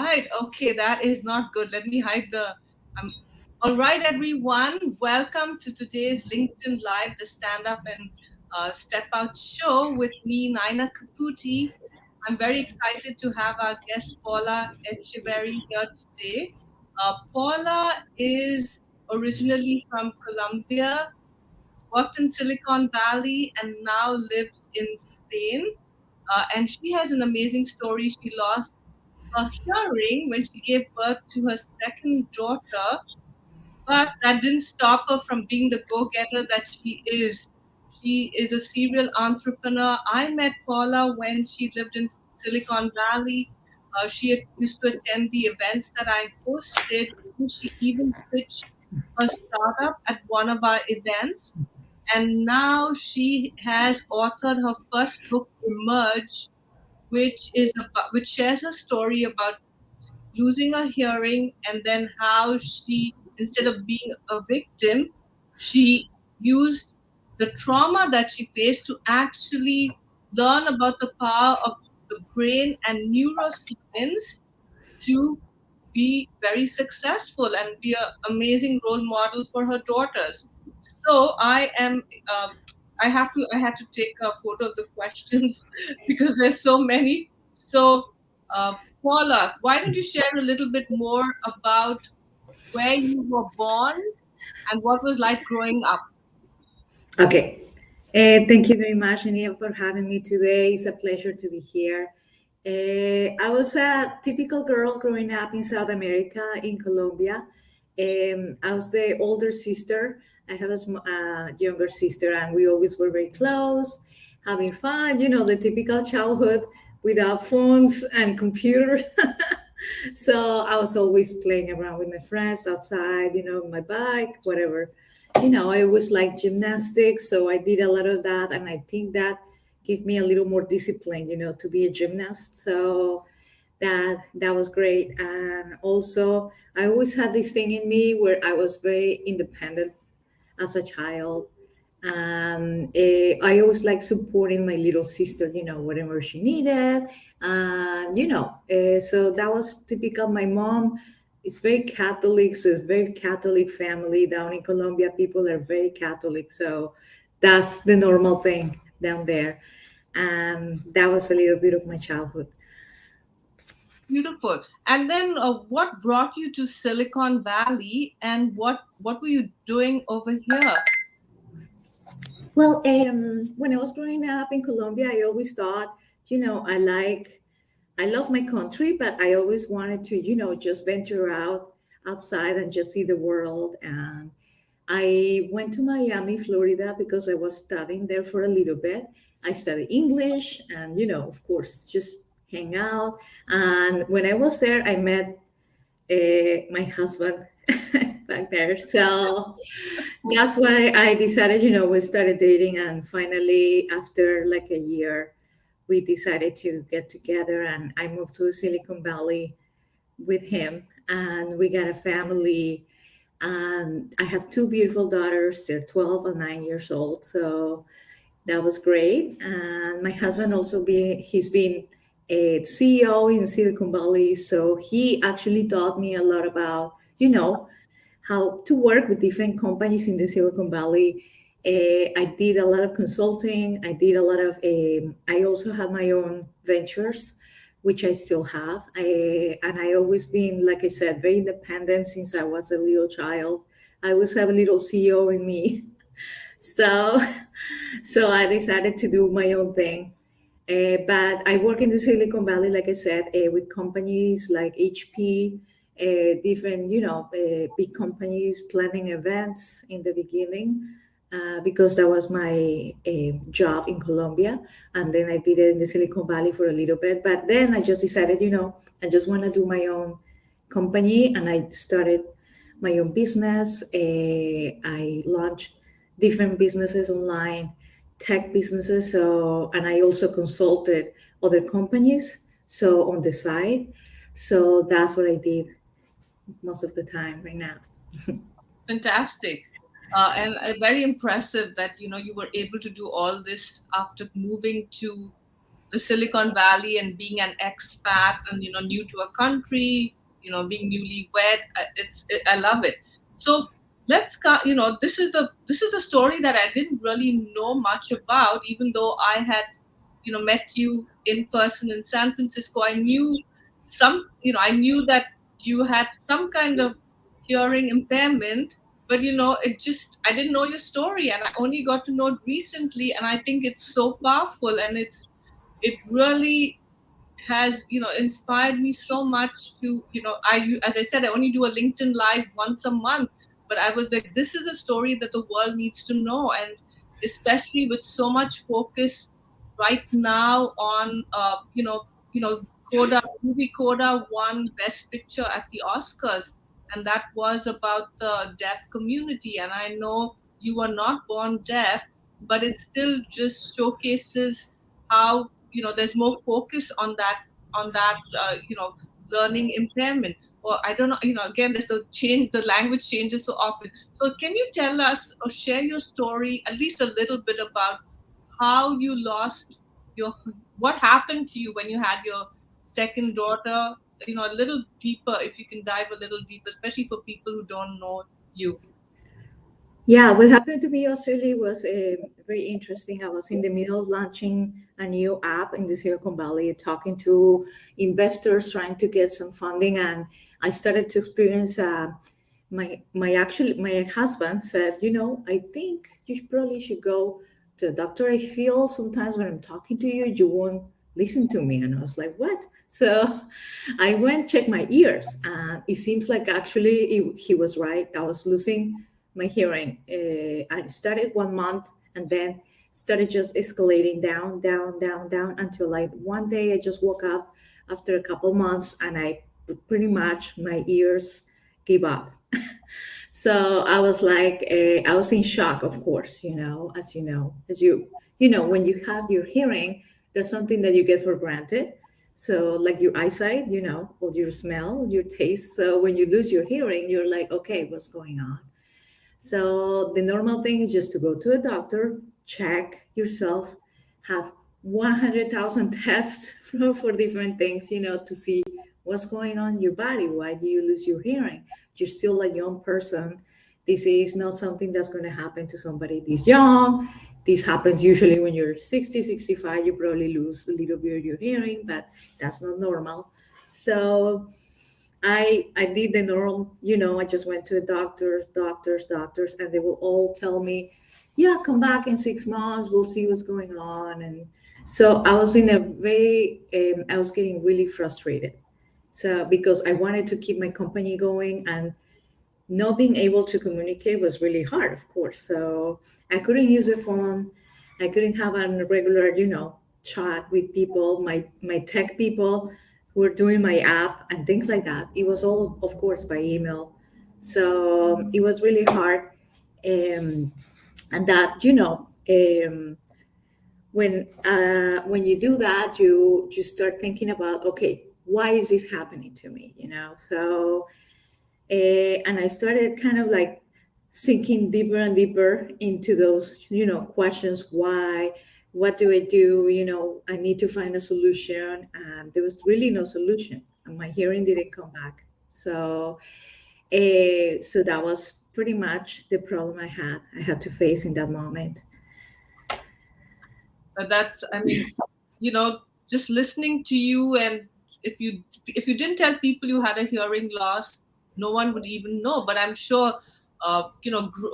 right. Okay, that is not good. Let me hide the. Um, all right, everyone. Welcome to today's LinkedIn Live, the Stand Up and Step Out show with me, Naina Kaputi. I'm very excited to have our guest Paula Echeverri here today. Paula is originally from Colombia, worked in Silicon Valley, and now lives in Spain. And she has an amazing story. She lost her hearing when she gave birth to her second daughter, but that didn't stop her from being the go-getter that she is. She is a serial entrepreneur. I met Paula when she lived in Silicon Valley. Used to attend the events that I hosted. She even pitched her startup at one of our events. And now she has authored her first book, Emerge, which shares her story about losing her hearing and then how she, instead of being a victim, she used the trauma that she faced to actually learn about the power of the brain and neuroscience to be very successful and be an amazing role model for her daughters. So I had to take a photo of the questions because there's so many. So Paula, why don't you share a little bit more about where you were born and what was like growing up? Okay. Thank you very much, Ania, for having me today. It's a pleasure to be here. I was a typical girl growing up in South America, in Colombia. I was the older sister. I have a younger sister, and we always were very close, having fun, the typical childhood without phones and computers. So I was always playing around with my friends outside, my bike, whatever. I always liked gymnastics, so I did a lot of that, and I think that gave me a little more discipline, to be a gymnast. So that was great. And also, I always had this thing in me where I was very independent as a child. I always like supporting my little sister, whatever she needed. And, so that was typical. My mom is very Catholic, so it's very Catholic family down in Colombia. People are very Catholic. So that's the normal thing down there. And that was a little bit of my childhood. Beautiful. And then what brought you to Silicon Valley and what were you doing over here? Well, when I was growing up in Colombia, I always thought, I love my country, but I always wanted to, just venture out outside and just see the world. And I went to Miami, Florida, because I was studying there for a little bit. I studied English and, of course, just hang out. And when I was there, I met my husband back there. So that's why I decided, we started dating. And finally, after like a year, we decided to get together, and I moved to Silicon Valley with him, and we got a family. And I have two beautiful daughters. They're 12 and 9 years old. So that was great. And my husband also he's been a CEO in Silicon Valley. So he actually taught me a lot about, how to work with different companies in the Silicon Valley. I did a lot of consulting. I did a lot of, I also had my own ventures, which I still have. And I always been, like I said, very independent since I was a little child. I always have a little CEO in me. So, so I decided to do my own thing. But I work in the Silicon Valley, like I said, with companies like HP, different, big companies planning events in the beginning, because that was my job in Colombia. And then I did it in the Silicon Valley for a little bit. But then I just decided, I just want to do my own company. And I started my own business. I launched different businesses online, tech businesses. So, and I also consulted other companies. So on the side, so that's what I did most of the time right now. Fantastic. And very impressive that you were able to do all this after moving to the Silicon Valley and being an expat and new to a country, being newlywed. I love it. So let's this is a story that I didn't really know much about, even though I had met you in person in San Francisco. I knew I knew that you had some kind of hearing impairment, but it just, I didn't know your story, and I only got to know it recently, and I think it's so powerful, and it really has inspired me so much to as I said, I only do a LinkedIn live once a month, but I was like, this is a story that the world needs to know, and especially with so much focus right now on Coda, movie Coda won Best Picture at the Oscars, and that was about the deaf community. And I know you were not born deaf, but it still just showcases how there's more focus on that learning impairment. Or I don't know, again, there's the language changes so often. So can you tell us or share your story, at least a little bit, about how you lost your, what happened to you when you had your second daughter, a little deeper, if you can dive a little deeper, especially for people who don't know you. Yeah, what happened to me actually was very interesting. I was in the middle of launching a new app in the Silicon Valley, talking to investors, trying to get some funding, and I started to experience. My husband said, I think you probably should go to a doctor. I feel sometimes when I'm talking to you, you won't listen to me, and I was like, what? So I went check my ears, and it seems like actually he was right. I was losing my hearing. I started 1 month and then started just escalating down, down, down, down until like one day I just woke up after a couple months and I pretty much my ears gave up. So I was like, I was in shock, of course, when you have your hearing, that's something that you get for granted. So, like your eyesight, or your smell, your taste. So, when you lose your hearing, you're like, okay, what's going on? So the normal thing is just to go to a doctor, check yourself, have 100,000 tests for different things, to see what's going on in your body. Why do you lose your hearing? You're still a young person. This is not something that's going to happen to somebody this young. This happens usually when you're 60, 65. You probably lose a little bit of your hearing, but that's not normal. So I did the normal, I just went to doctors, and they will all tell me, yeah, come back in 6 months, we'll see what's going on. And so I was I was getting really frustrated. So because I wanted to keep my company going and not being able to communicate was really hard, of course. So I couldn't use a phone. I couldn't have a regular, chat with people, my tech people who were doing my app and things like that. It was all, of course, by email. So it was really hard. And that, when you do that, you start thinking about, okay, why is this happening to me? So and I started kind of like sinking deeper and deeper into those, questions. Why? What do I do? I need to find a solution. And there was really no solution. And my hearing didn't come back. So that was pretty much the problem I had to face in that moment. But that's, I mean, you know, just listening to you, and if you didn't tell people you had a hearing loss, no one would even know. But I'm sure,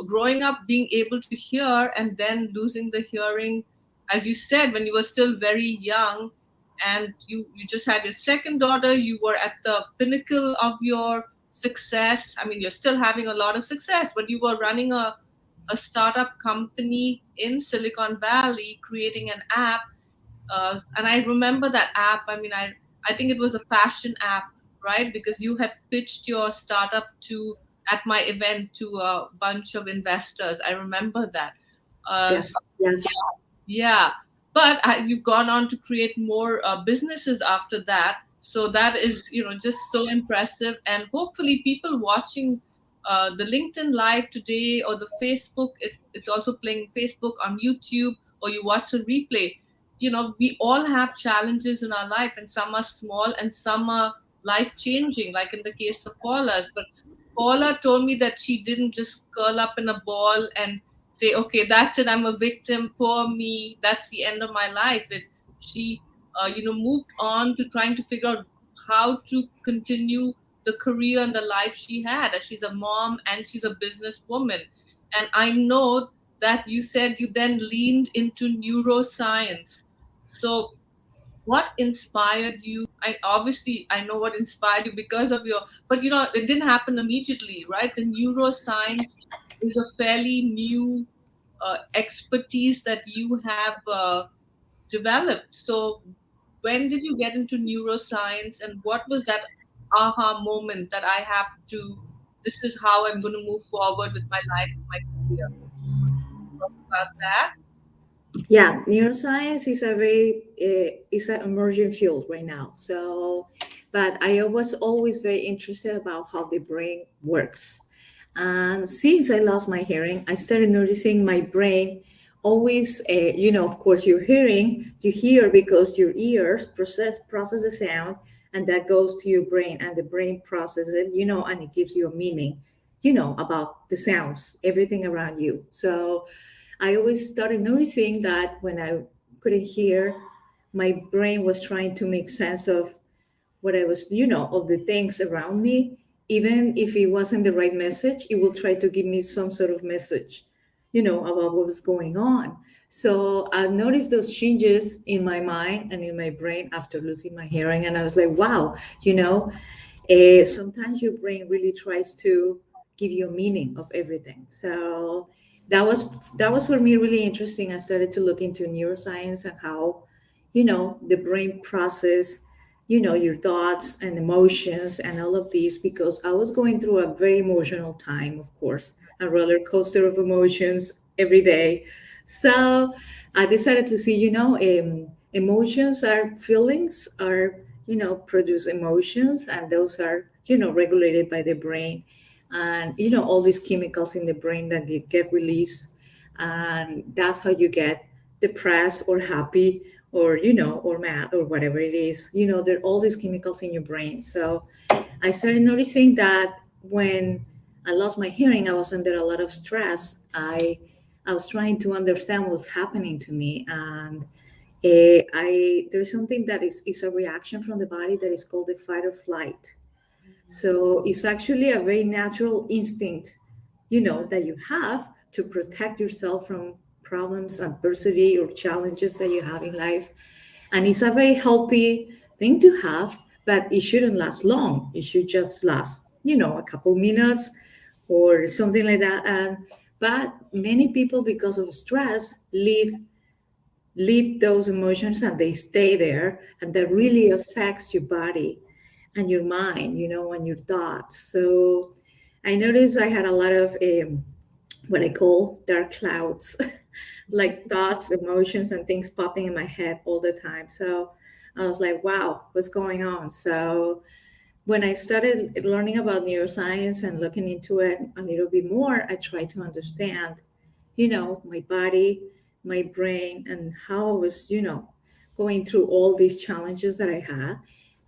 growing up, being able to hear and then losing the hearing, as you said, when you were still very young, and you just had your second daughter, you were at the pinnacle of your success. I mean, you're still having a lot of success, but you were running a startup company in Silicon Valley, creating an app. And I remember that app. I mean, I think it was a fashion app, right? Because you had pitched your startup to at my event to a bunch of investors. I remember that. Yes, yes. Yeah, but you've gone on to create more businesses after that. So that is, just so impressive. And hopefully, people watching the LinkedIn Live today or the Facebook, it's also playing Facebook on YouTube, or you watch the replay. we all have challenges in our life, and some are small and some are life changing, like in the case of Paula's. But Paula told me that she didn't just curl up in a ball and say, okay, that's it, I'm a victim, poor me, that's the end of my life. She moved on to trying to figure out how to continue the career and the life she had, as she's a mom and she's a businesswoman. And I know that you said you then leaned into neuroscience. So what inspired you? I know what inspired you because of your, but it didn't happen immediately, right? The neuroscience is a fairly new expertise that you have developed. So when did you get into neuroscience, and what was that aha moment that I have to, this is how I'm going to move forward with my life and my career? Talk about that. Yeah, neuroscience is a very is an emerging field right now. So, but I was always very interested about how the brain works. And since I lost my hearing, I started noticing my brain always, of course, your hearing, you hear because your ears process the sound, and that goes to your brain, and the brain processes it, and it gives you a meaning, about the sounds, everything around you. So I always started noticing that when I couldn't hear, my brain was trying to make sense of what I was, of the things around me. Even if it wasn't the right message, it will try to give me some sort of message, about what was going on. So I noticed those changes in my mind and in my brain after losing my hearing. And I was like, wow, sometimes your brain really tries to give you a meaning of everything. So that was for me really interesting. I started to look into neuroscience and how, the brain process, your thoughts and emotions and all of these, because I was going through a very emotional time, of course, a roller coaster of emotions every day. So I decided to see, emotions are feelings, are, produce emotions, and those are, regulated by the brain. And, all these chemicals in the brain that get released. And that's how you get depressed or happy, or, or mad, or whatever it is. There are all these chemicals in your brain. So I started noticing that when I lost my hearing, I was under a lot of stress. I was trying to understand what's happening to me, and I there's something that is a reaction from the body that is called the fight or flight. So it's actually a very natural instinct, that you have to protect yourself from problems, adversity, or challenges that you have in life. And it's a very healthy thing to have, but it shouldn't last long. It should just last, a couple minutes or something like that. And but many people, because of stress, leave those emotions and they stay there, and that really affects your body and your mind, and your thoughts. So I noticed I had a lot of what I call dark clouds, like thoughts, emotions, and things popping in my head all the time. So I was like, wow, what's going on? So when I started learning about neuroscience and looking into it a little bit more, I tried to understand, my body, my brain, and how I was, going through all these challenges that I had.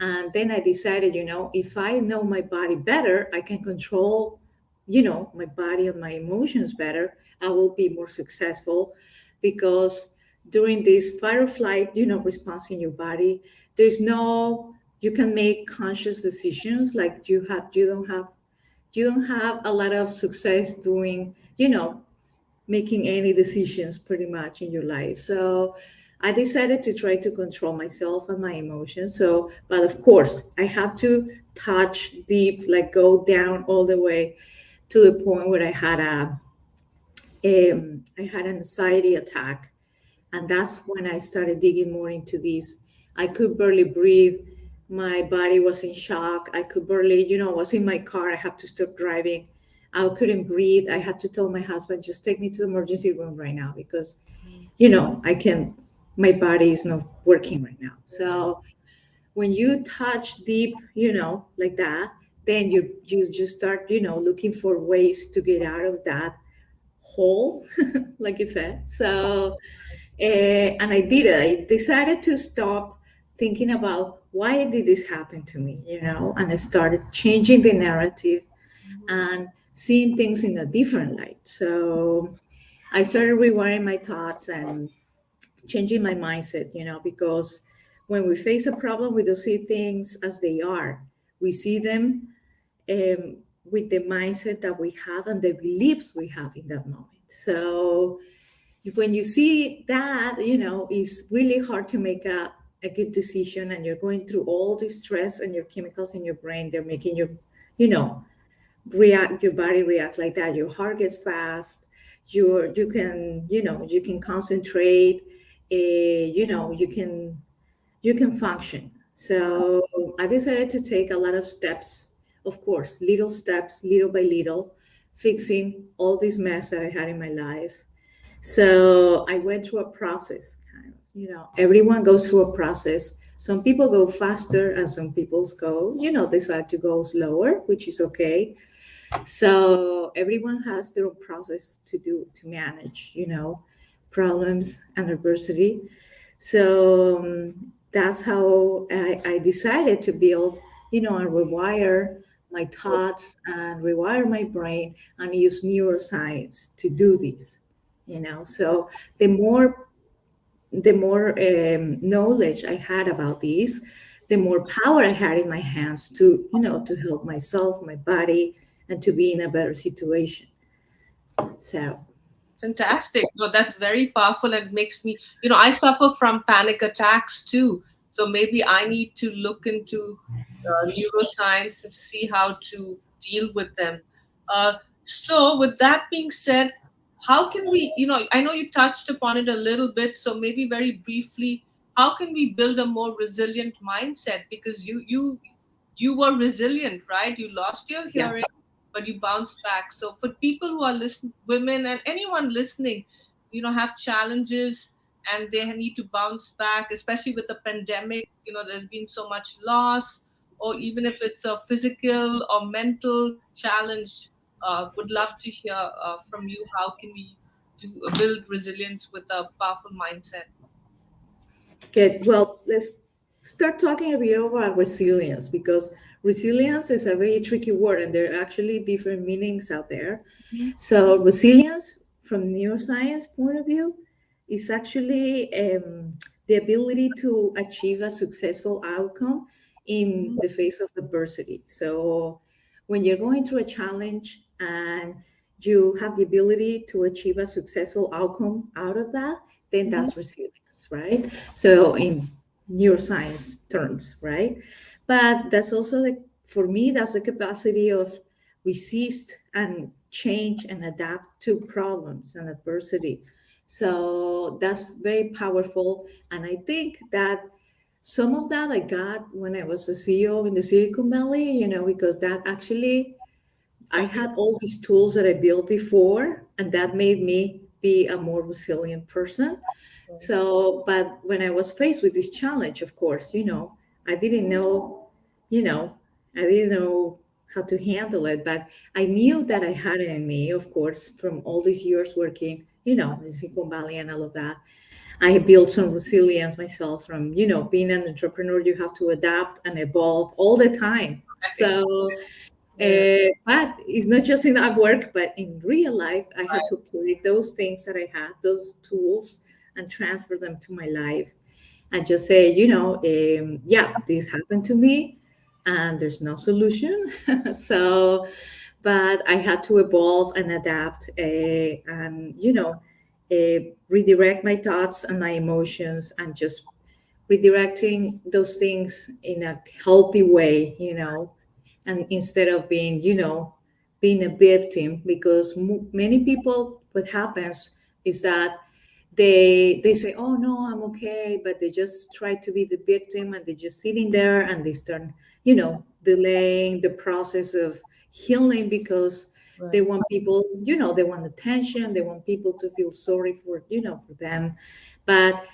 And then I decided, if I know my body better, I can control, my body and my emotions better. I will be more successful, because during this fight or flight, response in your body, there's no, you can make conscious decisions. Like you don't have a lot of success doing, making any decisions pretty much in your life. So I decided to try to control myself and my emotions. So, but of course, I have to touch deep, like go down all the way to the point where I had an anxiety attack, and that's when I started digging more into this. I could barely breathe. My body was in shock. I could barely, I was in my car. I had to stop driving. I couldn't breathe. I had to tell my husband, just take me to the emergency room right now, because, I can, my body is not working right now. So when you touch deep, like that, then you just start, looking for ways to get out of that hole, like you said. So And I did it. I decided to stop thinking about why did this happen to me, and I started changing the narrative and seeing things in a different light. So I started rewiring my thoughts and changing my mindset, because when we face a problem, we don't see things as they are. We see them with the mindset that we have and the beliefs we have in that moment. So when you see that, it's really hard to make a good decision, and you're going through all the stress and your chemicals in your brain. They're making you know, your body reacts like that. Your heart gets fast. You can concentrate. You can function. So I decided to take a lot of steps, of course, little steps, little by little, fixing all this mess that I had in my life. So I went through a process, kind of, everyone goes through a process. Some people go faster and some people go, decide to go slower, which is okay. So everyone has their own process to manage, problems and adversity. So that's how I decided to build, and rewire my thoughts and rewire my brain and use neuroscience to do this. So the more knowledge I had about this, the more power I had in my hands to help myself, my body, and to be in a better situation. So Fantastic. No, that's very powerful and makes me, I suffer from panic attacks too. So maybe I need to look into neuroscience to see how to deal with them. Uh, so, with that being said, how can we, I know you touched upon it a little bit, so maybe very briefly, how can we build a more resilient mindset? Because you were resilient, right? You lost your yes. hearing, but you bounced back. So for people who are listening, women and anyone listening, have challenges and they need to bounce back, especially with the pandemic. There's been so much loss, or even if it's a physical or mental challenge. Would love to hear from you. How can we build resilience with a powerful mindset? Okay, well, let's start talking a bit about resilience, because resilience is a very tricky word and there are actually different meanings out there. Mhm, So, resilience from neuroscience point of view is actually the ability to achieve a successful outcome in mhm, the face of adversity. So, when you're going through a challenge and you have the ability to achieve a successful outcome out of that, then mhm, that's resilience, right? So in neuroscience terms, right? But that's also for me, that's the capacity of resist and change and adapt to problems and adversity. So that's very powerful. And I think that some of that I got when I was a CEO in the Silicon Valley, because that actually I had all these tools that I built before, and that made me be a more resilient person. So, but when I was faced with this challenge, of course, I didn't know, you know, I didn't know how to handle it, but I knew that I had it in me, of course, from all these years working, in Silicon Valley and all of that. I built some resilience myself from, being an entrepreneur, you have to adapt and evolve all the time. right. So, Yeah. but it's not just in our work, but in real life, I had to apply those things that I had, those tools, and transfer them to my life and just say, yeah, this happened to me and there's no solution. So, but I had to evolve and adapt and, redirect my thoughts and my emotions and just redirecting those things in a healthy way, and instead of being a victim, because many people, what happens is that they say, oh no, I'm okay, but they just try to be the victim and they're just sitting there and they start delaying the process of healing because they Right. want people, they want attention, they want people to feel sorry for them. But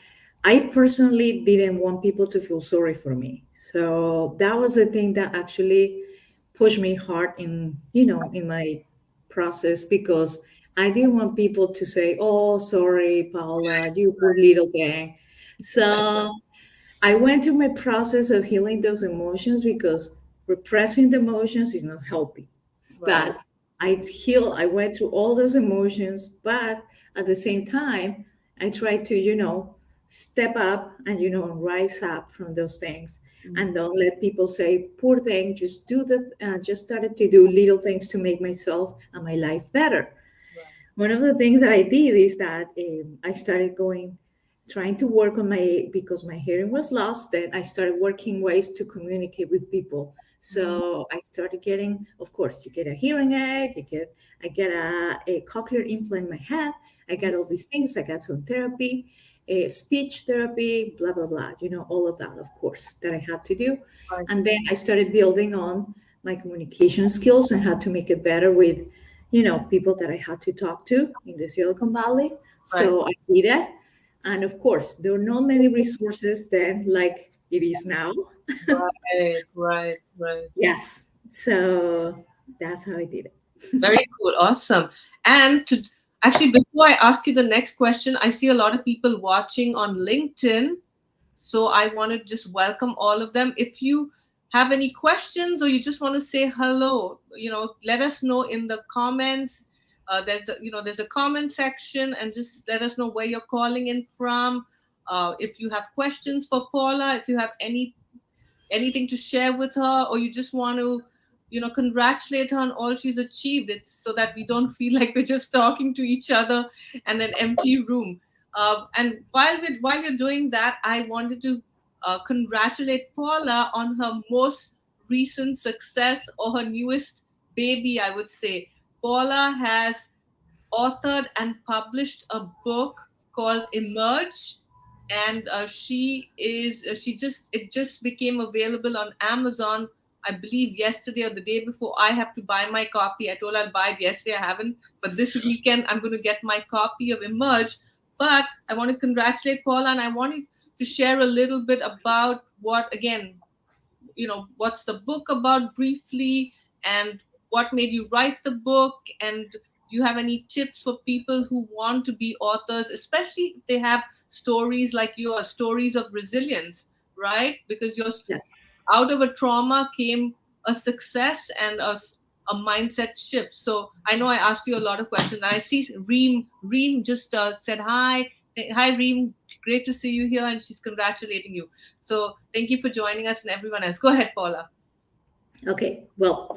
I personally didn't want people to feel sorry for me. So that was the thing that actually pushed me hard in my process, because I didn't want people to say, "Oh, sorry, Paula, you poor little thing." So I went through my process of healing those emotions because repressing the emotions is not healthy. Right. But I went through all those emotions, but at the same time, I tried to, step up and, rise up from those things Mm, and don't let people say, poor thing, just started to do little things to make myself and my life better. right. One of the things that I did is that I started trying to work on because my hearing was lost. Then I started working ways to communicate with people. Mm, So I started getting, of course, you get a hearing aid, I get a cochlear implant in my head. I mm, got all these things. I got some therapy, speech therapy, blah, blah, blah, all of that, of course, that I had to do. right. And then I started building on my communication skills and how to make it better with people that I had to talk to in the Silicon Valley. Right. So I did it. And of course, there were not many resources then like it is now. Right. Right. Right. Yes. So that's how I did it. Very cool. Awesome. And actually, before I ask you the next question, I see a lot of people watching on LinkedIn. So I want to just welcome all of them. If you have any questions or you just want to say hello, let us know in the comments. There's a comment section, and just let us know where you're calling in from. If you have questions for Paula, if you have anything to share with her, or you just want to congratulate her on all she's achieved, it's so that we don't feel like we're just talking to each other in an empty room. And while you're doing that, I wanted to congratulate Paula on her most recent success, or her newest baby, I would say. Paula has authored and published a book called Emerge, and she just it just became available on Amazon, I believe yesterday or the day before. I have to buy my copy. I told her I'll buy it yesterday. I haven't, but this weekend I'm going to get my copy of Emerge. But I want to congratulate Paula, and I wanted to share a little bit about what, again, what's the book about briefly, and what made you write the book, and do you have any tips for people who want to be authors, especially if they have stories like yours, stories of resilience, right? Because yours, Yes. out of a trauma came a success and a mindset shift. So I know I asked you a lot of questions. I see Reem just said hi. Hi, Reem. Great to see you here, and she's congratulating you. So thank you for joining us, and everyone else. Go ahead, Paula. Okay. Well,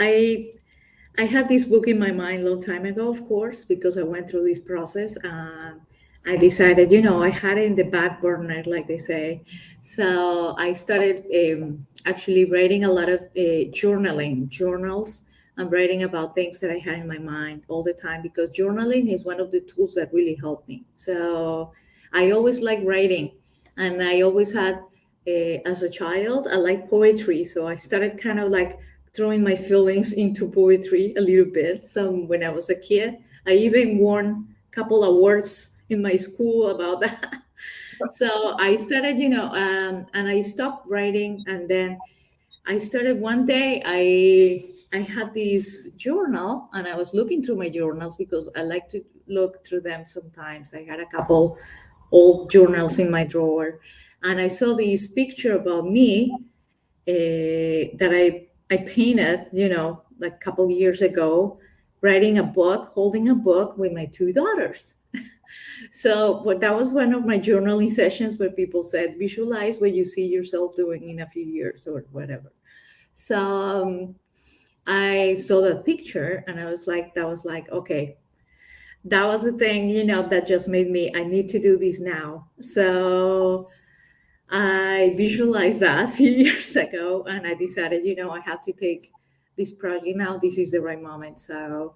I had this book in my mind a long time ago, of course, because I went through this process and I decided, I had it in the back burner, like they say. So I started actually writing a lot of journals, and writing about things that I had in my mind all the time, because journaling is one of the tools that really helped me. So I always like writing, and I always had, as a child, I like poetry. So I started kind of like throwing my feelings into poetry a little bit. So when I was a kid, I even won a couple awards in my school about that. So I started, and I stopped writing, and then I started one day. I had this journal, and I was looking through my journals because I like to look through them sometimes. I had a couple old journals in my drawer, and I saw this picture about me, that I painted, like a couple years ago, writing a book, holding a book with my two daughters. So, but that was one of my journaling sessions where people said, visualize what you see yourself doing in a few years or whatever. So I saw that picture, and I was like, that was like, okay, that was the thing, that just made me, I need to do this now. So I visualized that a few years ago, and I decided, I have to take this project now. This is the right moment. So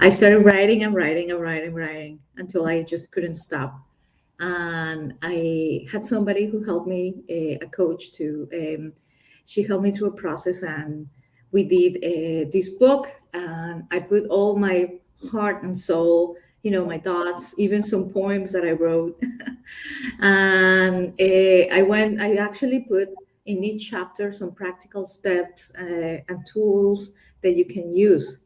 I started writing and writing and writing and writing until I just couldn't stop. And I had somebody who helped me, a coach too. She helped me through a process, and we did this book, and I put all my heart and soul, my thoughts, even some poems that I wrote. And I actually put in each chapter some practical steps and tools that you can use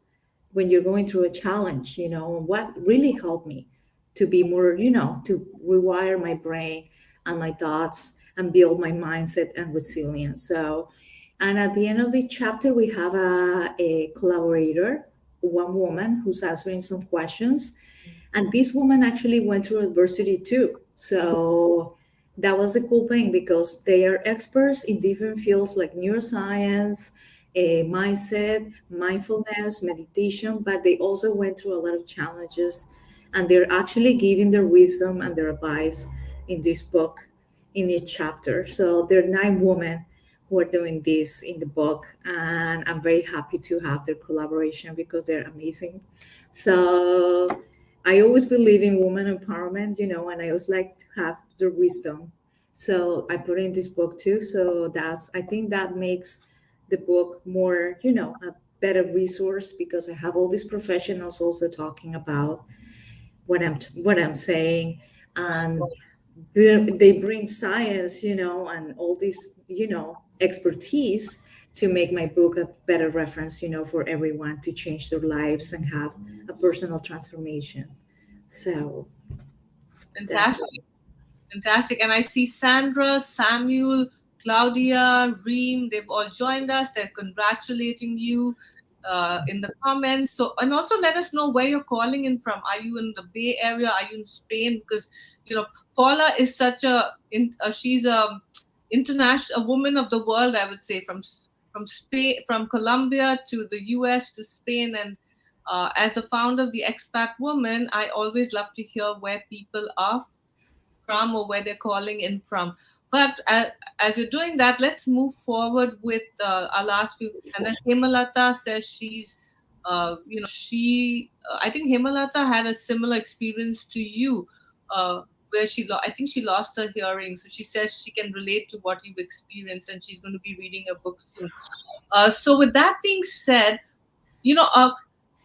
when you're going through a challenge, what really helped me to be more, to rewire my brain and my thoughts and build my mindset and resilience. So, and at the end of the chapter, we have a collaborator, one woman who's answering some questions. And this woman actually went through adversity too. So that was a cool thing because they are experts in different fields like neuroscience, mindset, mindfulness, meditation, but they also went through a lot of challenges, and they're actually giving their wisdom and their advice in this book, in each chapter. So there are 9 women who are doing this in the book, and I'm very happy to have their collaboration because they're amazing. So I always believe in woman empowerment, and I always like to have their wisdom. So I put in this book too. So I think that makes the book more, a better resource because I have all these professionals also talking about what I'm saying, and they bring science, and all this, expertise to make my book a better reference, for everyone to change their lives and have a personal transformation. So that's Fantastic. Fantastic. And I see Sandra, Samuel, Claudia, Reem, they've all joined us. They're congratulating you in the comments. So, and also let us know where you're calling in from. Are you in the Bay Area? Are you in Spain? Because, Paula is such she's a international, a woman of the world, I would say, from Spain, from Colombia to the US to Spain. And as a founder of the Expat Woman, I always love to hear where people are from or where they're calling in from. But as you're doing that, let's move forward with our last few. And then Hemalata says I think Hemalata had a similar experience to you, where I think she lost her hearing. So she says she can relate to what you've experienced, and she's going to be reading a book soon. So with that being said, you know uh,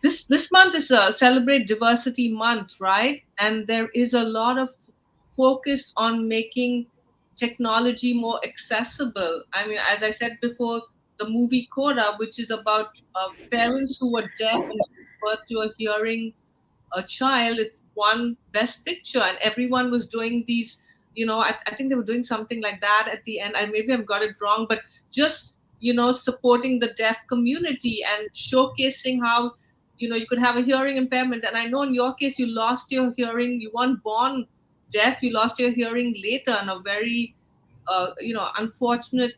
this month is a celebrate diversity month, right? And there is a lot of focus on making technology more accessible. I mean, as I said before, the movie Coda, which is about parents who were deaf and gave birth to a hearing a child, it won best picture, and everyone was doing these, I think they were doing something like that at the end. I maybe I've got it wrong, but just supporting the deaf community and showcasing how you could have a hearing impairment. And I know in your case you lost your hearing, you weren't born deaf, you lost your hearing later in a very unfortunate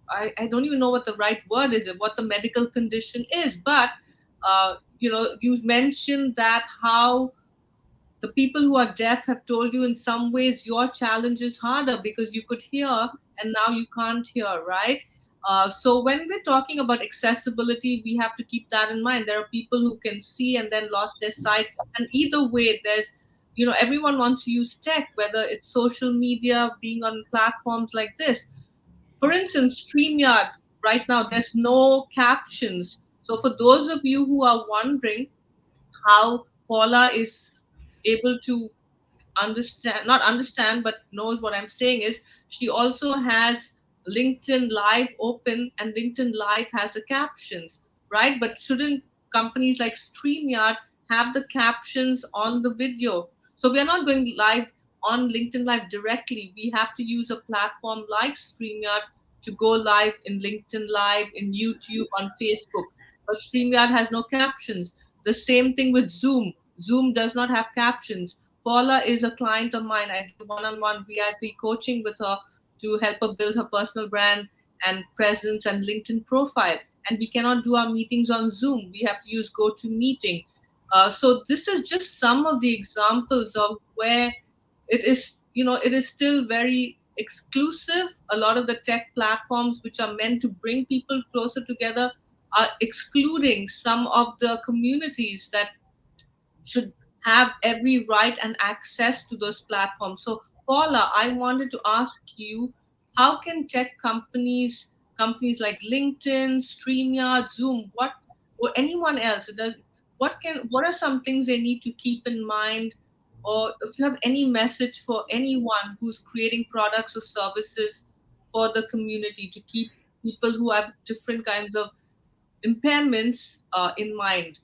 I don't even know what the right word is, what the medical condition is. But you mentioned that how the people who are deaf have told you in some ways your challenge is harder because you could hear and now you can't hear, right? So when we're talking about accessibility, we have to keep that in mind. There are people who can see and then lost their sight, and either way, everyone wants to use tech, whether it's social media, being on platforms like this. For instance, StreamYard, right now, there's no captions. So for those of you who are wondering how Paula is able to not understand, but knows what I'm saying, is she also has LinkedIn Live open, and LinkedIn Live has the captions, right? But shouldn't companies like StreamYard have the captions on the video? So we are not going live on LinkedIn Live directly. We have to use a platform like StreamYard to go live in LinkedIn Live, in YouTube, on Facebook. But StreamYard has no captions. The same thing with Zoom. Zoom does not have captions. Paula is a client of mine. I do one-on-one VIP coaching with her to help her build her personal brand and presence and LinkedIn profile. And we cannot do our meetings on Zoom. We have to use GoToMeeting. So this is just some of the examples of where it is still very exclusive. A lot of the tech platforms which are meant to bring people closer together are excluding some of the communities that should have every right and access to those platforms. So, Paula, I wanted to ask you, how can tech companies like LinkedIn, StreamYard, Zoom, or anyone else, what are some things they need to keep in mind? Or if you have any message for anyone who's creating products or services for the community to keep people who have different kinds of impairments in mind.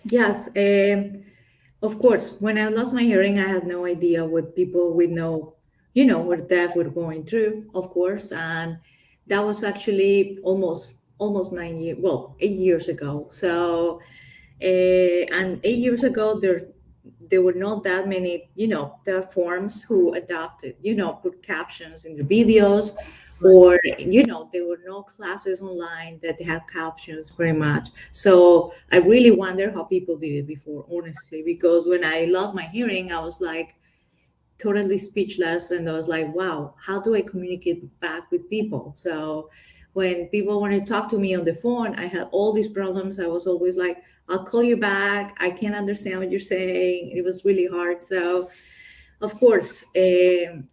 Yes, of course. When I lost my hearing, I had no idea what people with no, were deaf were going through, of course. And that was actually almost 9 years, well, 8 years ago. So, and 8 years ago, there were not that many, platforms who adopted, put captions in the videos, Right. or, there were no classes online that had captions very much. So I really wonder how people did it before, honestly, because when I lost my hearing, I was like, totally speechless, and I was like, wow, how do I communicate back with people? So when people wanted to talk to me on the phone, I had all these problems. I was always like, I'll call you back, I can't understand what you're saying. It was really hard. So of course,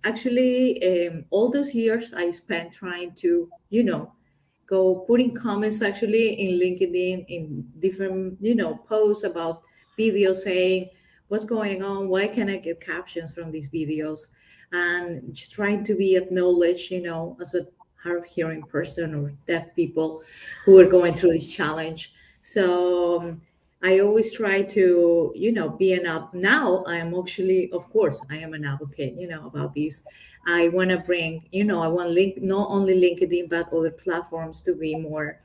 actually, all those years I spent trying to, go putting comments actually in LinkedIn in different, posts about videos saying what's going on, why can't I get captions from these videos, and just trying to be acknowledged, as a hard of hearing person or deaf people who are going through this challenge. So I always try to, be an up. Now I am actually, of course, I am an advocate, about this. I want to bring, I want link not only LinkedIn but other platforms to be more,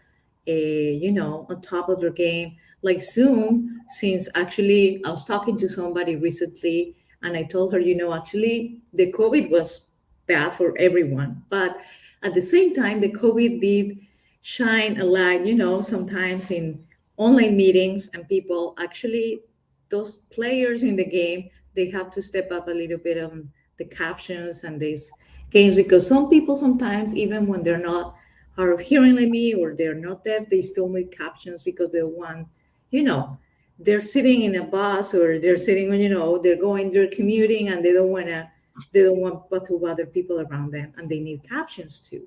on top of their game. Like Zoom, since actually I was talking to somebody recently, and I told her, actually the COVID was bad for everyone, but at the same time, the COVID did shine a light, sometimes in online meetings, and people actually, those players in the game, they have to step up a little bit on the captions and these games, because some people sometimes, even when they're not hard of hearing like me or they're not deaf, they still need captions because they want, you know they're sitting in a bus, or they're sitting on, they're commuting, and they don't want but to bother people around them, and they need captions too.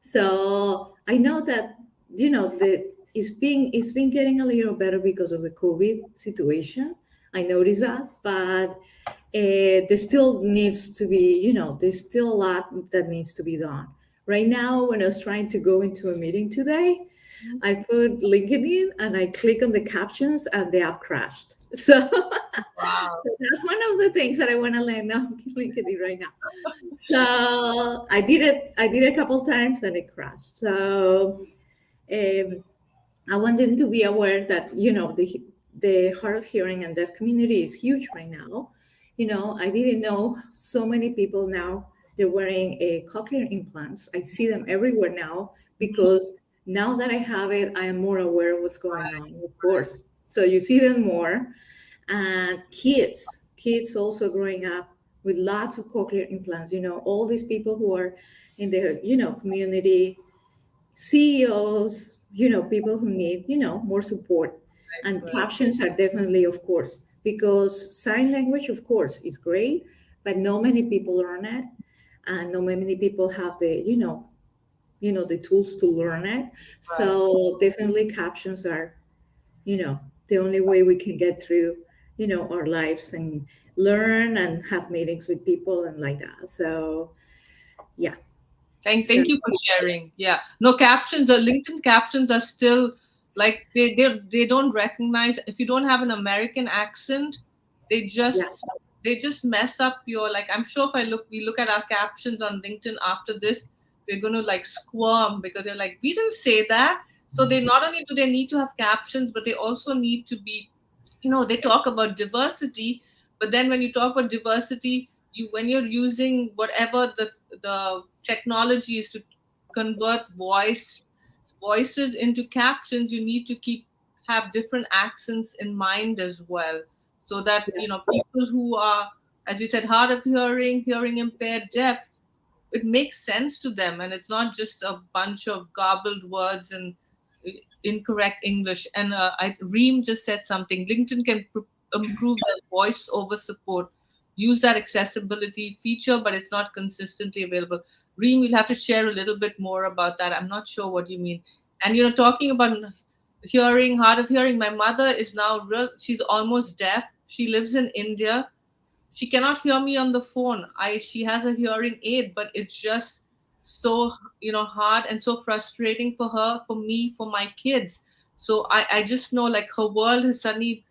So I know that, it's been getting a little better because of the COVID situation. I noticed that, but there still needs to be, there's still a lot that needs to be done. Right now, when I was trying to go into a meeting today, Mhm. I put LinkedIn and I click on the captions and the app crashed. So, Wow. so that's one of the things that I want to learn on LinkedIn right now. So I did it. I did it a couple times and it crashed. So um, I want them to be aware that, the hard of hearing and deaf community is huge right now. I didn't know so many people now, they're wearing a cochlear implants. I see them everywhere now Mhm. because now that I have it, I am more aware of what's going Right. on, of course. So you see them more, and kids also growing up with lots of cochlear implants. All these people who are in the, community, CEOs, people who need, more support. And Right. captions are definitely, of course, because sign language, of course, is great, but not many people learn it, and not many people have the, the tools to learn it. Right. So definitely captions are, the only way we can get through, our lives and learn and have meetings with people and like that. So yeah. So Thank you for sharing. Yeah. No, captions, the LinkedIn captions are still like they don't recognize if you don't have an American accent, they yeah, just they just mess up your, like, I'm sure if we look at our captions on LinkedIn after this, we're gonna like squirm because they're like, we didn't say that. So they not only do they need to have captions, but they also need to be, they talk about diversity, but then when you talk about diversity, when you're using whatever the technology is to convert voices into captions, you need to have different accents in mind as well, so that yes, people who are, as you said, hard of hearing, hearing impaired, deaf, it makes sense to them, and it's not just a bunch of garbled words and incorrect English. And Reem just said something. LinkedIn can improve their voice over support, use that accessibility feature, but it's not consistently available. Reem, we'll have to share a little bit more about that. I'm not sure what you mean. And talking about hearing, hard of hearing, my mother is now real. She's almost deaf. She lives in India. She cannot hear me on the phone. She has a hearing aid, but it's just so hard and so frustrating for her, for me, for my kids. So I just know, like, her world has suddenly,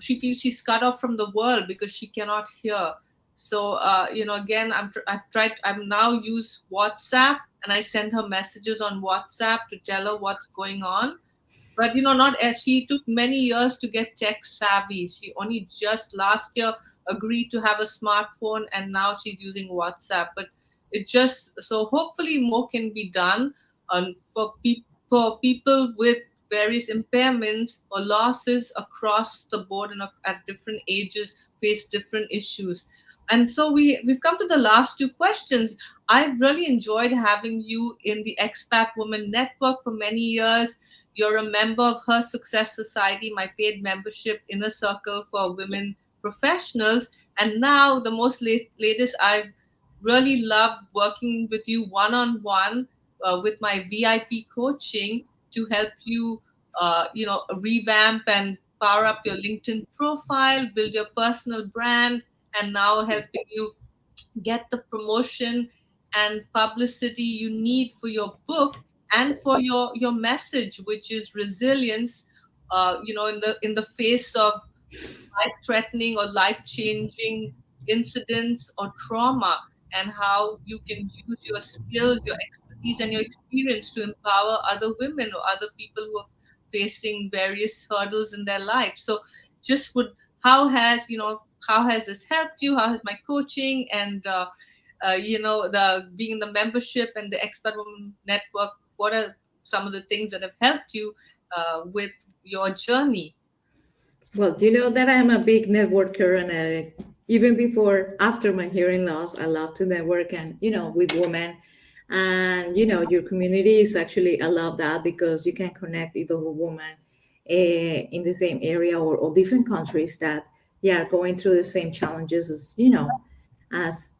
she feels she's cut off from the world because she cannot hear. So again, I've tried, I'm now use WhatsApp, and I send her messages on WhatsApp to tell her what's going on. But not as she took many years to get tech savvy. She only just last year agreed to have a smartphone, and now she's using WhatsApp. But it just, so hopefully more can be done for people with various impairments or losses across the board, and at different ages face different issues. And so we've come to the last two questions. I've really enjoyed having you in the Expat Women Network for many years. You're a member of Her Success Society, my paid membership inner circle for women professionals. And now, the most latest, I've really loved working with you one on one with my VIP coaching to help you, revamp and power up your LinkedIn profile, build your personal brand, and now helping you get the promotion and publicity you need for your book and for your message, which is resilience, in the face of life threatening or life changing incidents or trauma, and how you can use your skills, your expertise, and your experience to empower other women or other people who are facing various hurdles in their life. So, just would how has this helped you? How has my coaching and the being in the membership and the Expert Women Network? What are some of the things that have helped you with your journey? Well, you know that I'm a big networker, and even before, after my hearing loss, I love to network and, with women. And, your community is actually, I love that because you can connect with other women in the same area or different countries that, yeah, are going through the same challenges as, as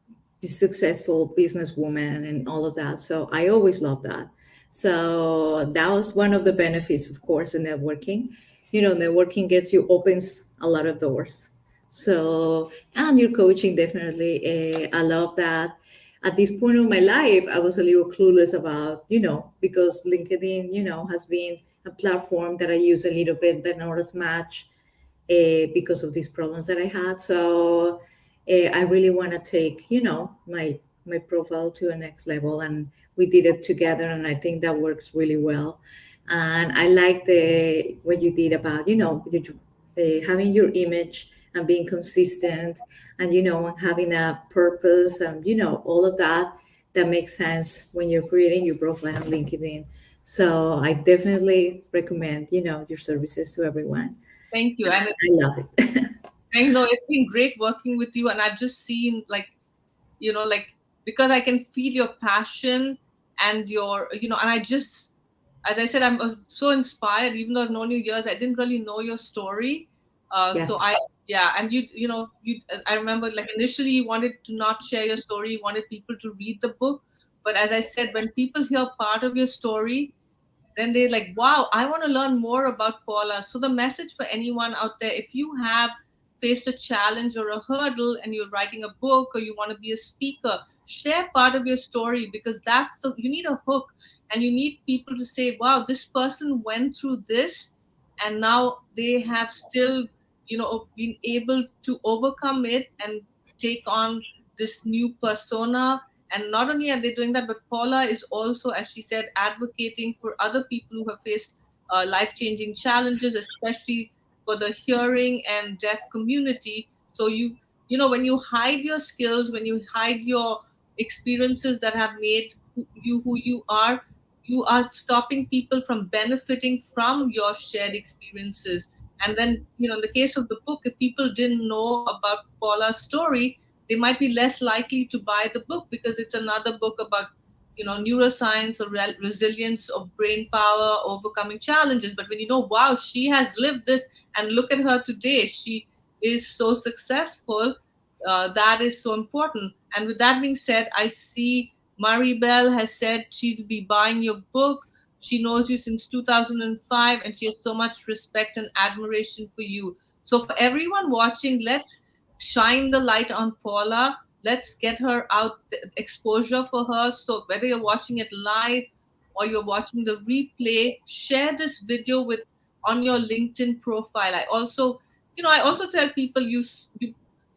the successful businesswoman and all of that. So I always love that. So that was one of the benefits, of course, in networking. Networking gets you opens a lot of doors. So, and your coaching definitely, I love that. At this point of my life, I was a little clueless about, because LinkedIn, has been a platform that I use a little bit, but not as much because of these problems that I had. So I really want to take, my profile to a next level, and we did it together, and I think that works really well. And I like the what you did about, having your image and being consistent, and having a purpose, and all of that that makes sense when you're creating your profile on LinkedIn. So I definitely recommend, your services to everyone. Thank you. And I love it. I know it's been great working with you, and I've just seen, like, because I can feel your passion and and I just, as I said, I'm so inspired. Even though I've known you years, I didn't really know your story. So Yes. yeah, and I remember, like, initially you wanted to not share your story, you wanted people to read the book. But as I said, when people hear part of your story, then they're like, wow, I want to learn more about Paula. So the message for anyone out there, if you have faced a challenge or a hurdle and you're writing a book or you want to be a speaker, share part of your story, because you need a hook, and you need people to say, wow, this person went through this, and now they have still, been able to overcome it and take on this new persona. And not only are they doing that, but Paula is also, as she said, advocating for other people who have faced life changing challenges, especially for the hearing and deaf community. So when you hide your skills, when you hide your experiences that have made you who you are stopping people from benefiting from your shared experiences. And then, in the case of the book, if people didn't know about Paula's story, they might be less likely to buy the book because it's another book about neuroscience or resilience of brain power, overcoming challenges. But when wow, she has lived this, and look at her today, she is so successful. That is so important. And with that being said, I see Maribel has said she'll be buying your book. She knows you since 2005, and she has so much respect and admiration for you. So for everyone watching, let's shine the light on Paula. Let's get her out, exposure for her. So whether you're watching it live or you're watching the replay, share this video with on your LinkedIn profile. I also tell people you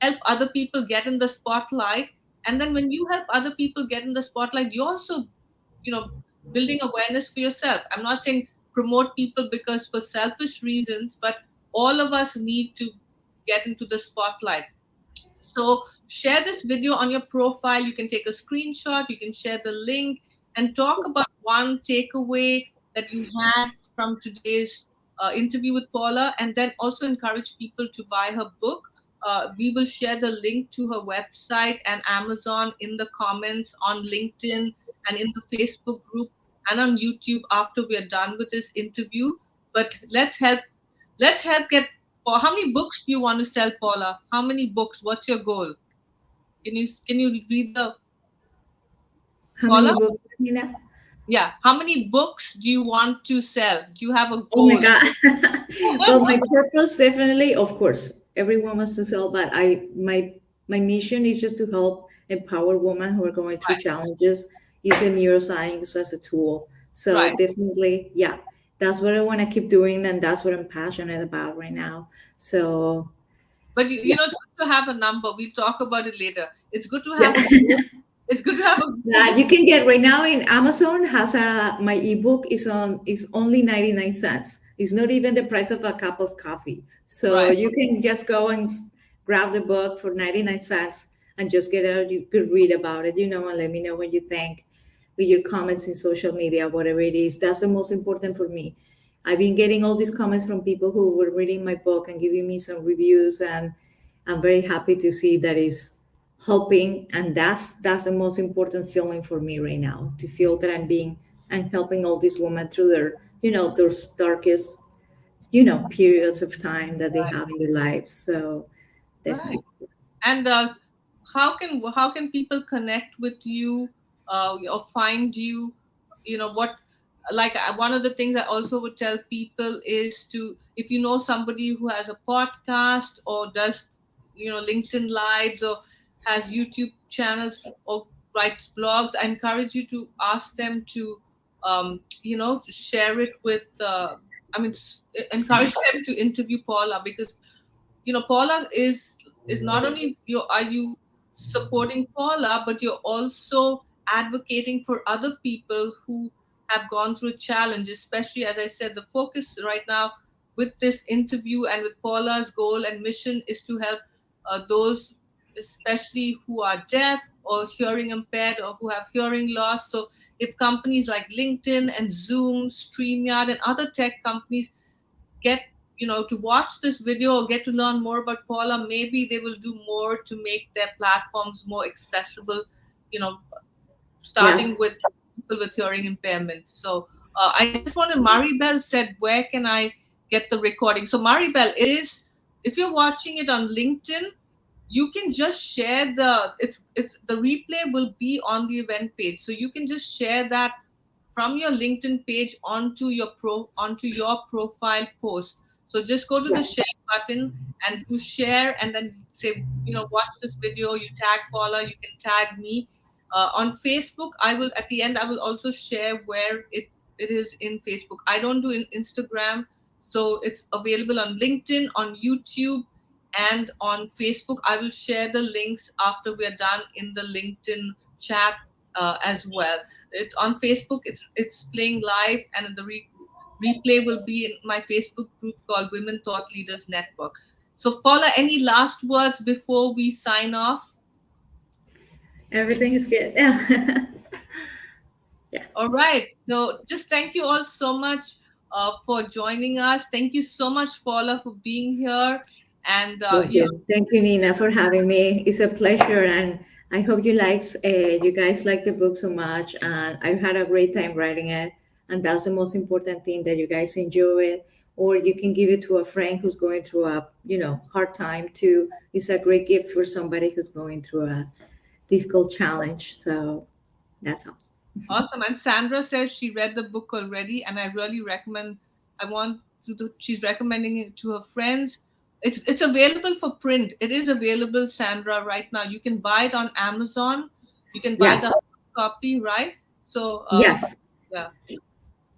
help other people get in the spotlight, and then when you help other people get in the spotlight, you also, you know, building awareness for yourself. I'm not saying promote people because for selfish reasons, but all of us need to get into the spotlight. So share this video on your profile. You can take a screenshot, you can share the link, and talk about one takeaway that you had from today's interview with Paula, and then also encourage people to buy her book. We will share the link to her website and Amazon in the comments on LinkedIn and in the Facebook group and on YouTube after we are done with this interview. But let's help get. How many books do you want to sell, Paula? How many books? What's your goal? Can you read the How many Paula? books, Nina? Yeah. How many books do you want to sell? Do you have a Oh my goal? God. Well, my purpose definitely, of course, everyone wants to sell, but my mission is just to help empower women who are going through Right. challenges using neuroscience as a tool. So Right. definitely, yeah, that's what I want to keep doing, and that's what I'm passionate about right now. So But yeah. it's good to have a number. We'll talk about it later. It's good to Yeah. have a goal. It's good to have a so Yeah, just you can get right now in Amazon has a my ebook is only 99 cents. It's not even the price of a cup of coffee. So right. you can just go and grab the book for 99 cents and just get out. You could read about it, and let me know what you think with your comments in social media, whatever it is. That's the most important for me. I've been getting all these comments from people who were reading my book and giving me some reviews, and I'm very happy to see that is helping, and that's the most important feeling for me right now, to feel that I'm helping all these women through their those darkest periods of time that they have in their lives. So Right. definitely. And how can people connect with you, or find you? What, like, one of the things I also would tell people is to, if you know somebody who has a podcast or does LinkedIn lives or has YouTube channels or writes blogs, I encourage you to ask them to share it with. I mean, encourage them to interview Paula, because Paula is not only you supporting Paula, but you're also advocating for other people who have gone through a challenge. Especially, as I said, the focus right now with this interview and with Paula's goal and mission is to help those, especially who are deaf or hearing impaired or who have hearing loss. So if companies like LinkedIn and Zoom, StreamYard, and other tech companies get to watch this video or get to learn more about Paula, maybe they will do more to make their platforms more accessible, you know starting Yes. with people with hearing impairments. So I just wanted, Maribel said, where can I get the recording? So Maribel, it is, if you're watching it on LinkedIn, you can just share it's the replay will be on the event page, so you can just share that from your LinkedIn page onto your profile post. So just go to Yeah. the share button and you share, and then say, watch this video. You tag Paula, you can tag me. On Facebook, I will, at the end, I will also share where it is in Facebook. I don't do in Instagram, so it's available on LinkedIn, on YouTube, and on Facebook. I will share the links after we are done in the LinkedIn chat as well. It's on Facebook. It's playing live, and the replay will be in my Facebook group called Women Thought Leaders Network. So, Paula, any last words before we sign off? Everything is good. Yeah. Yeah. All right. So, just thank you all so much for joining us. Thank you so much, Paula, for being here. And Thank you, Nina, for having me. It's a pleasure, and I hope you guys like the book so much. And I had a great time writing it, and that's the most important thing, that you guys enjoy it, or you can give it to a friend who's going through a hard time too. It's a great gift for somebody who's going through a difficult challenge. So that's all. awesome. And Sandra says she read the book already, and I really recommend. I want she's recommending it to her friends. It's available for print. It is available, Sandra, right now. You can buy it on Amazon. You can buy Yes, the copy, right? So yes. yeah.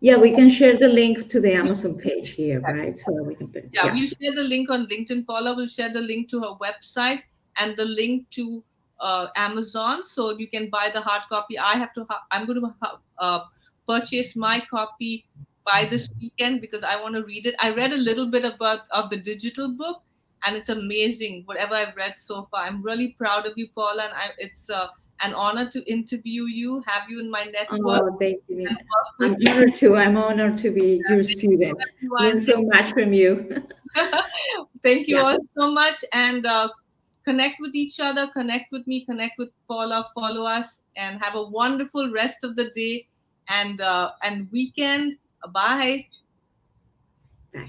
Yeah, we can share the link to the Amazon page here, right? So we can put, Yeah, we'll yes. share the link on LinkedIn. Paula will share the link to her website and the link to Amazon, so you can buy the hard copy. I'm going to purchase my copy by this weekend because I want to read it. I read a little bit about of the digital book, and it's amazing. Whatever I've read so far, I'm really proud of you, Paula, and it's an honor to interview you, have you in my network, Oh, thank you. and work I'm with you. honored to. I'm honored to be your student. Learn Everyone, so much from you. thank you Yeah. all so much. And connect with each other, connect with me, connect with Paula, follow us, and have a wonderful rest of the day and weekend. Bye. Bye.